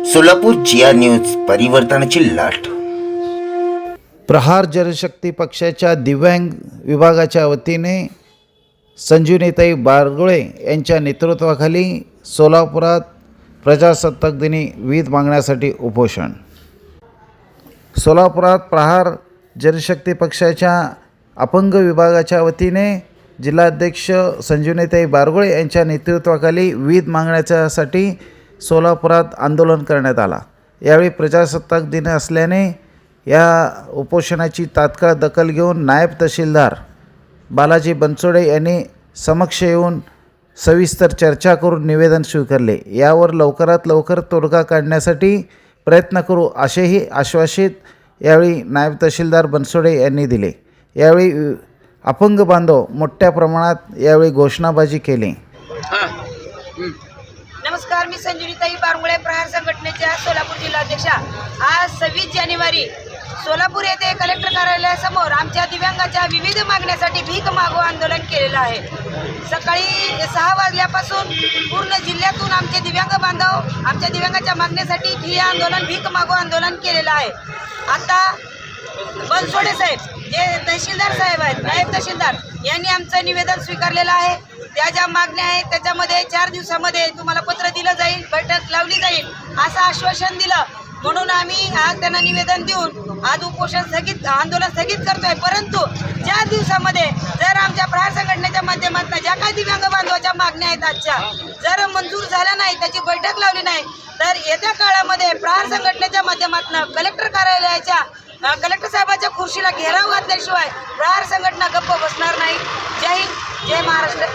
सोलापूर जिया news परिवर्तनाची लाट। प्रहार जनशक्ती पक्षाच्या दिव्यांग विभागाच्या वतीने संजीवनीताई बारगुळे यांच्या नेतृत्वाखाली सोलापुरात प्रजासत्ताक दिनी विविध मागण्यासाठी उपोषण। सोलापुरात प्रहार जनशक्ती पक्षाच्या अपंग विभागाच्या वतीने जिल्हाध्यक्ष संजीवनीताई बारगुळे यांच्या नेतृत्वाखाली विविध मागण्यासाठी सोलापुरात आंदोलन करण्यात आला। यावेळी प्रजासत्ताक दिन असल्याने या उपोषणाची तात्काळ दखल घेऊन नायब तहसीलदार बालाजी बनसोडे यांनी समक्ष येऊन सविस्तर चर्चा करून निवेदन स्वीकारले। यावर लवकरात लवकर तोडगा काढण्यासाठी प्रयत्न करू असेही आश्वासित यावेळी नायब तहसीलदार बनसोडे यांनी दिले। यावेळी अपंग बांधव मोठ्या प्रमाणात यावेळी घोषणाबाजी केली। नमस्कार, मी संजीवनीताई बारगुळे, प्रहार संघटनेच्या सोलापूर जिल्हाध्यक्षा। आज 26 जानेवारी सोलापूर येथे कलेक्टर कार्यालयासमोर आमच्या दिव्यांगाच्या विविध मागण्यासाठी भीक मागो आंदोलन केलेलं आहे। सकाळी 6 वाजल्यापासून पूर्ण जिल्ह्यातून आमचे दिव्यांग बांधव आमच्या दिव्यांगाच्या मागण्यासाठी ठिय्या आंदोलन, भीक मागो आंदोलन केलेलं आहे। आता बनसोडे साहेब जे तहसीलदार साहेब आहेत, नायब तहसीलदार यांनी आमचं निवेदन स्वीकारलेलं आहे। त्या ज्या मागण्या आहेत त्याच्यामध्ये 4 दिवसामध्ये तुम्हाला पत्र दिलं जाईल, बैठक लावली जाईल असं आश्वासन दिलं। म्हणून आम्ही आज त्यांना निवेदन देऊन आज आंदोलन स्थगित करतोय। परंतु ज्या दिवसामध्ये जर आमच्या प्रहार संघटनेच्या माध्यमातून ज्या काही दिव्यांग बांधवाच्या मागण्या आहेत आजच्या जर मंजूर झाल्या नाही, त्याची बैठक लावली नाही, तर येत्या काळामध्ये प्रहार संघटनेच्या माध्यमातून कलेक्टर कार्यालयाच्या कलेक्टर साहेबांच्या खुर्शीला घेराव घातल्याशिवाय प्रहार संघटना गप्प बसणार नाही। जय हिंद, जय महाराष्ट्र।